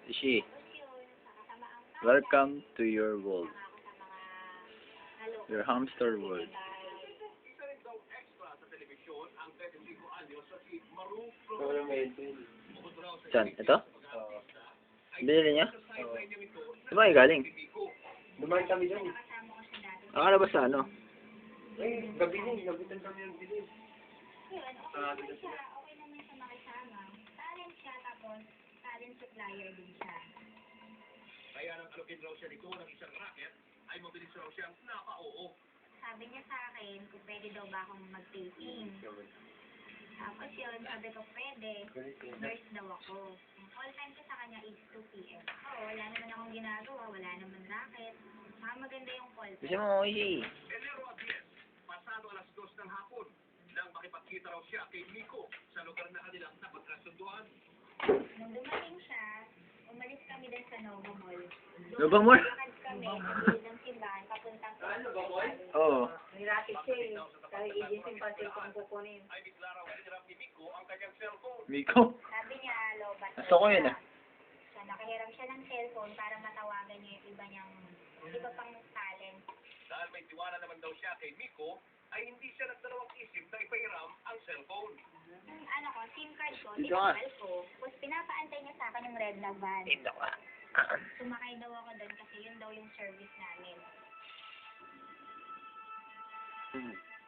Ishi, welcome to your world. Your hamster world. Saan? Ito? Binili niya? Saan ba kayo galing? Dumaan kami dyan. Akala ba sa ano? Eh, gabi din. Gabitan kami ng bilin. Okay naman siya makisama. Talent siya, tapos talent supplier din siya. Kaya nang alukin raw siya nito ng isang racket, ay mabilis raw siyang napa-oo. Sabi niya sa akin kung pwede daw ba akong mag-taping. Tapos yun, sabi ko pwede. Nurse daw ako. Ang call time ko sa kanya is 2 p.m. Oo, wala naman akong ginagawa, wala naman racket. Saka maganda yung call Gusto time. mo, Ishi? Enero 10, pasado alas 2 ng hapon, nang makipagkita raw siya kay Nico sa lugar na kanilang napagkasunduan. Nung dumating siya, umalis kami din sa Nova Mall. Nova Mall? Lakad kami sa gilid ng simbahan, papuntang sa Oo. Nirapit siya eh. Dahil agency pa siya kung kukunin. Ay bigla raw hinirap ni Nico ang kanyang cellphone. Miko. Sabi niya, lobat. Gusto ko yun ah. So, nakahiram siya ng cellphone para matawagan niya yung iba pang talent. Dahil may tiwala naman daw siya kay Nico, ay hindi siya nagdalawang isip na ipahiram ang cellphone. Yung SIM card ko, Dito ka. tinanggal ko. Tapos pinapaantay niya sa akin yung red na van. Ito ka. Sumakay daw ako doon kasi yun daw yung service namin.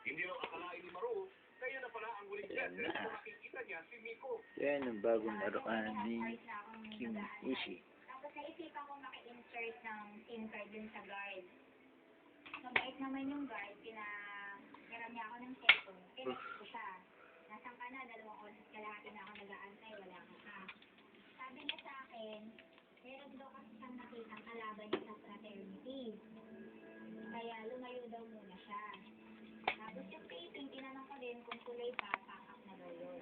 Hindi raw akalain ni Maru, kaya na pala ang huling Yan beses na. na makikita niya si Nico. Yan ang bagong laruan ni Start na akong Kim nag-aantay. Ishi. Tapos naisipan ko maki-insert ng SIM card dun sa guard. Mabait naman yung guard, pinahiram niya ako ng cellphone. Kinext ko siya. Nasaan ka na? 2 oras kalahati na ako nag-aantay, wala ka pa. Sabi niya sa akin, meron daw kasi siyang nakitang kalaban niya sa fraternity. Kaya lumayo daw muna siya. Tapos yung taping, tinanong ko din kung tuloy pa,